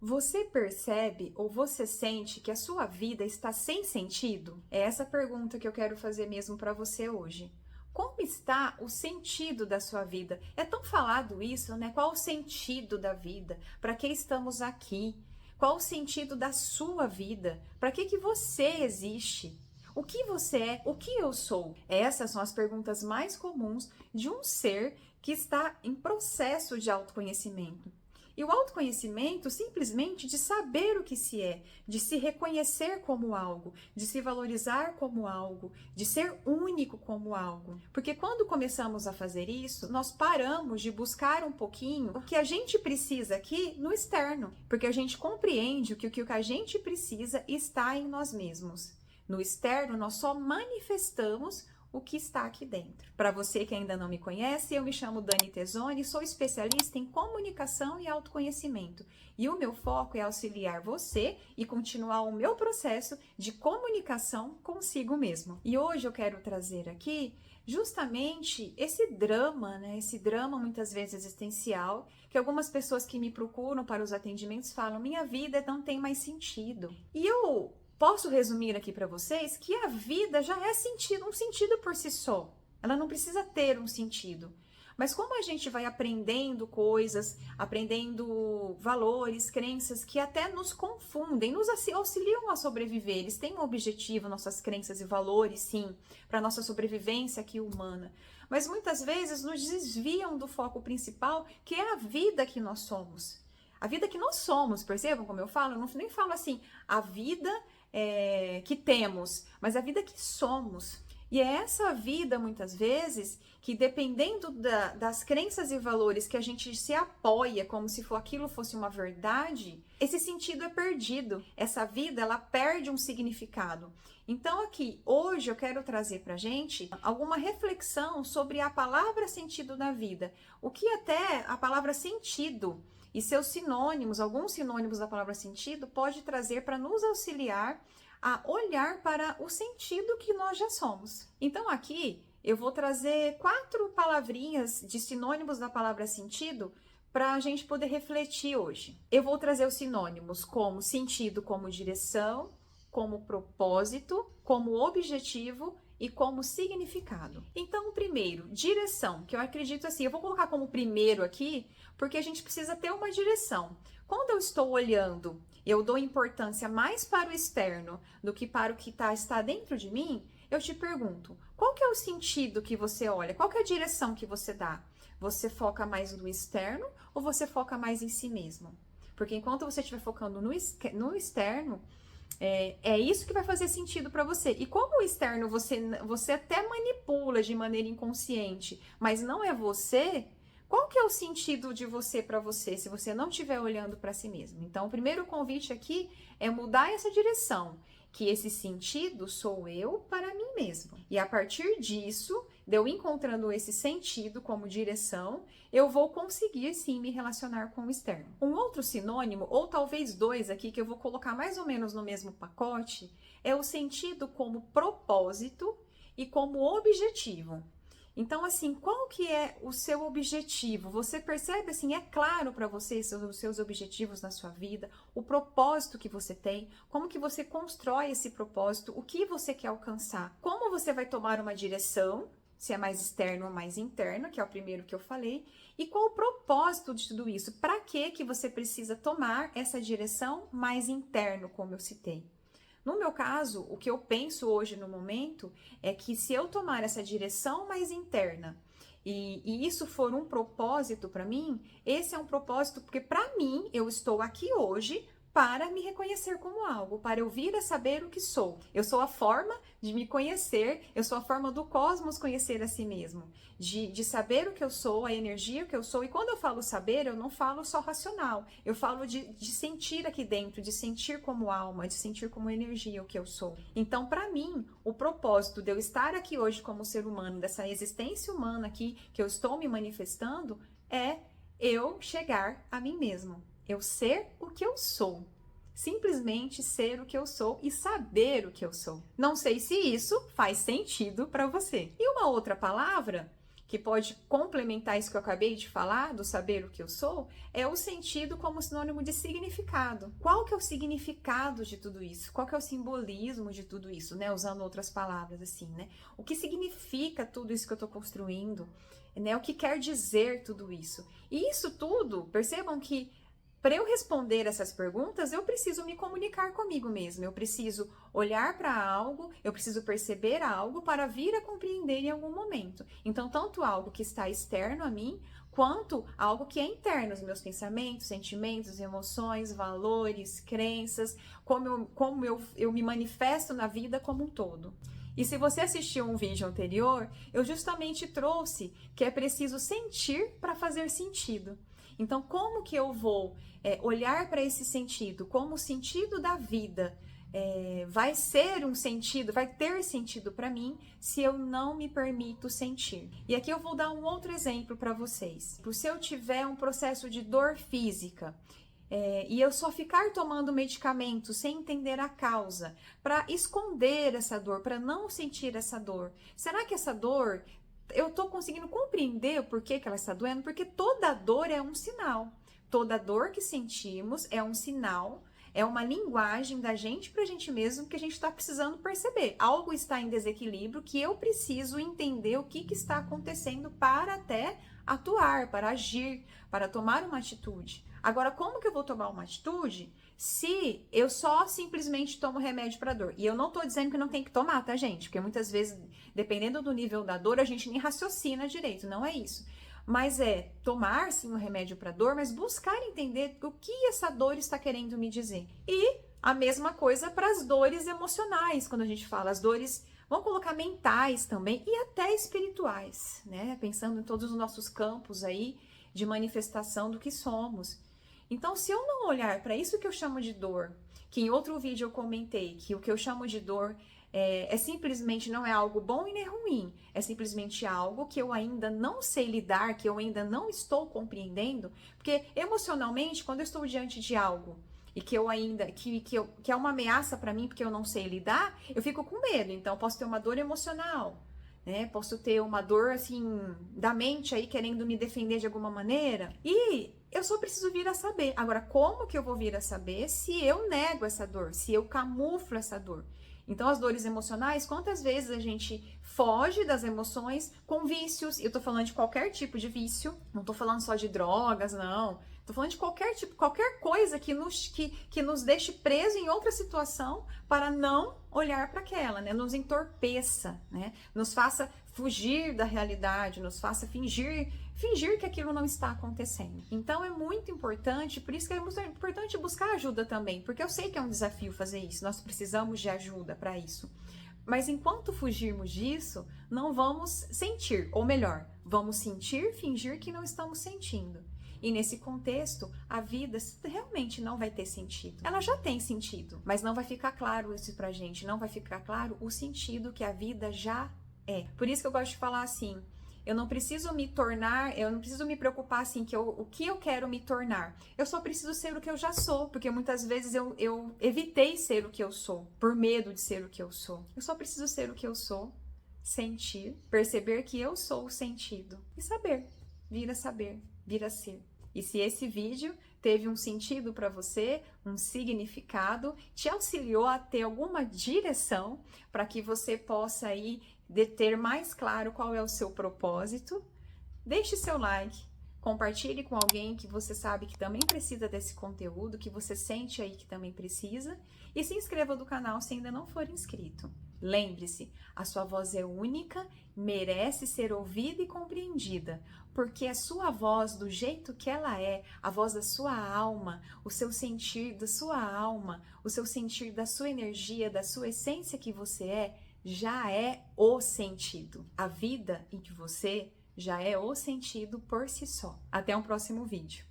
Você percebe ou você sente que a sua vida está sem sentido? É essa pergunta que eu quero fazer mesmo para você hoje. Como está o sentido da sua vida? É tão falado isso, né? Qual o sentido da vida? Para que estamos aqui? Qual o sentido da sua vida? Para que você existe? O que você é? O que eu sou? Essas são as perguntas mais comuns de um ser que está em processo de autoconhecimento. E o autoconhecimento simplesmente de saber o que se é, de se reconhecer como algo, de se valorizar como algo, de ser único como algo. Porque quando começamos a fazer isso, nós paramos de buscar um pouquinho o que a gente precisa aqui no externo, porque a gente compreende que o que a gente precisa está em nós mesmos. No externo, nós só manifestamos o que está aqui dentro. Para você que ainda não me conhece, eu me chamo Dani Tezzoni, sou especialista em comunicação e autoconhecimento. E o meu foco é auxiliar você e continuar o meu processo de comunicação consigo mesmo. E hoje eu quero trazer aqui justamente esse drama, né? Esse drama muitas vezes existencial, que algumas pessoas que me procuram para os atendimentos falam: minha vida não tem mais sentido. E eu posso resumir aqui para vocês que a vida já é um sentido por si só. Ela não precisa ter um sentido. Mas como a gente vai aprendendo coisas, aprendendo valores, crenças que até nos confundem, nos auxiliam a sobreviver. Eles têm um objetivo, nossas crenças e valores, sim, para nossa sobrevivência aqui humana. Mas muitas vezes nos desviam do foco principal, que é a vida que nós somos. A vida que nós somos, percebam como eu falo? Eu nem falo assim, a vida que temos, mas a vida que somos. E é essa vida, muitas vezes, que dependendo das crenças e valores que a gente se apoia como se aquilo fosse uma verdade, esse sentido é perdido. Essa vida, ela perde um significado. Então aqui, hoje eu quero trazer pra gente alguma reflexão sobre a palavra sentido da vida. O que até a palavra sentido e seus sinônimos, alguns sinônimos da palavra sentido, pode trazer para nos auxiliar a olhar para o sentido que nós já somos. Então aqui eu vou trazer 4 palavrinhas de sinônimos da palavra sentido para a gente poder refletir hoje. Eu vou trazer os sinônimos como sentido, como direção, como propósito, como objetivo e como significado. Então, o primeiro, direção, que eu acredito assim, eu vou colocar como primeiro aqui, porque a gente precisa ter uma direção. Quando eu estou olhando, eu dou importância mais para o externo do que para o que está dentro de mim, eu te pergunto, qual que é o sentido que você olha? Qual que é a direção que você dá? Você foca mais no externo ou você foca mais em si mesmo? Porque enquanto você estiver focando no externo, é isso que vai fazer sentido para você. E como o externo você até manipula de maneira inconsciente, mas não é você, qual que é o sentido de você para você, se você não estiver olhando para si mesmo? Então, o primeiro convite aqui é mudar essa direção, que esse sentido sou eu para mim mesmo. E a partir disso, de eu encontrando esse sentido como direção, eu vou conseguir sim me relacionar com o externo. Um outro sinônimo, ou talvez 2 aqui, que eu vou colocar mais ou menos no mesmo pacote, é o sentido como propósito e como objetivo. Então, assim, qual que é o seu objetivo? Você percebe, assim, é claro para você os seus objetivos na sua vida, o propósito que você tem, como que você constrói esse propósito, o que você quer alcançar, como você vai tomar uma direção, se é mais externo ou mais interno, que é o primeiro que eu falei, e qual o propósito de tudo isso? Para que você precisa tomar essa direção mais interno, como eu citei? No meu caso, o que eu penso hoje no momento é que se eu tomar essa direção mais interna e isso for um propósito para mim, esse é um propósito porque para mim eu estou aqui hoje para me reconhecer como algo, para eu vir a saber o que sou. Eu sou a forma de me conhecer, eu sou a forma do cosmos conhecer a si mesmo, de saber o que eu sou, a energia que eu sou. E quando eu falo saber, eu não falo só racional, eu falo de sentir aqui dentro, de sentir como alma, de sentir como energia o que eu sou. Então, para mim, o propósito de eu estar aqui hoje como ser humano, dessa existência humana aqui que eu estou me manifestando, é eu chegar a mim mesmo. Eu ser o que eu sou. Simplesmente ser o que eu sou e saber o que eu sou. Não sei se isso faz sentido para você. E uma outra palavra que pode complementar isso que eu acabei de falar, do saber o que eu sou, é o sentido como sinônimo de significado. Qual que é o significado de tudo isso? Qual que é o simbolismo de tudo isso, né? Usando outras palavras assim, né? O que significa tudo isso que eu estou construindo, né? O que quer dizer tudo isso? E isso tudo, percebam que para eu responder essas perguntas, eu preciso me comunicar comigo mesma, eu preciso olhar para algo, eu preciso perceber algo para vir a compreender em algum momento. Então, tanto algo que está externo a mim, quanto algo que é interno, os meus pensamentos, sentimentos, emoções, valores, crenças, como eu me manifesto na vida como um todo. E se você assistiu um vídeo anterior, eu justamente trouxe que é preciso sentir para fazer sentido. Então, como que eu vou olhar para esse sentido? Como o sentido da vida vai ser um sentido, vai ter sentido para mim se eu não me permito sentir? E aqui eu vou dar um outro exemplo para vocês. Se eu tiver um processo de dor física, e eu só ficar tomando medicamento sem entender a causa, para esconder essa dor, para não sentir essa dor, será que essa dor eu estou conseguindo compreender o porquê que ela está doendo? Porque toda dor é um sinal. Toda dor que sentimos é um sinal, é uma linguagem da gente para a gente mesmo que a gente está precisando perceber. Algo está em desequilíbrio que eu preciso entender o que está acontecendo para até atuar, para agir, para tomar uma atitude. Agora, como que eu vou tomar uma atitude se eu só simplesmente tomo remédio para dor? E eu não tô dizendo que não tem que tomar, tá, gente? Porque muitas vezes, dependendo do nível da dor, a gente nem raciocina direito, não é isso. Mas é tomar, sim, um remédio para dor, mas buscar entender o que essa dor está querendo me dizer. E a mesma coisa para as dores emocionais, quando a gente fala as dores, vamos colocar mentais também e até espirituais, né? Pensando em todos os nossos campos aí de manifestação do que somos. Então, se eu não olhar para isso que eu chamo de dor, que em outro vídeo eu comentei que o que eu chamo de dor simplesmente não é algo bom e nem ruim, é simplesmente algo que eu ainda não sei lidar, que eu ainda não estou compreendendo, porque emocionalmente, quando eu estou diante de algo e que eu ainda, que é uma ameaça para mim porque eu não sei lidar, eu fico com medo, então posso ter uma dor emocional, né? Posso ter uma dor assim da mente aí querendo me defender de alguma maneira e eu só preciso vir a saber. Agora, como que eu vou vir a saber se eu nego essa dor, se eu camuflo essa dor? Então, as dores emocionais, quantas vezes a gente foge das emoções com vícios? Eu tô falando de qualquer tipo de vício, não tô falando só de drogas, não. Tô falando de qualquer tipo, qualquer coisa que nos deixe preso em outra situação para não olhar para aquela, né? Nos entorpeça, né? Nos faça fugir da realidade, nos faça fingir que aquilo não está acontecendo. Então é muito importante, por isso que é muito importante buscar ajuda também, porque eu sei que é um desafio fazer isso, nós precisamos de ajuda para isso. Mas enquanto fugirmos disso, não vamos sentir, ou melhor, vamos sentir, fingir que não estamos sentindo. E nesse contexto, a vida realmente não vai ter sentido. Ela já tem sentido, mas não vai ficar claro isso pra gente, não vai ficar claro o sentido que a vida já é. Por isso que eu gosto de falar assim, eu não preciso me tornar, eu não preciso me preocupar assim, o que eu quero me tornar. Eu só preciso ser o que eu já sou, porque muitas vezes eu evitei ser o que eu sou, por medo de ser o que eu sou. Eu só preciso ser o que eu sou, sentir, perceber que eu sou o sentido e saber, vir a ser. E se esse vídeo teve um sentido para você, um significado, te auxiliou a ter alguma direção para que você possa aí ter mais claro qual é o seu propósito, deixe seu like, compartilhe com alguém que você sabe que também precisa desse conteúdo, que você sente aí que também precisa, e se inscreva no canal se ainda não for inscrito. Lembre-se, a sua voz é única, merece ser ouvida e compreendida, porque a sua voz, do jeito que ela é, a voz da sua alma, o seu sentir da sua alma, o seu sentir da sua energia, da sua essência que você já é o sentido. A vida em que você já é o sentido por si só. Até um próximo vídeo.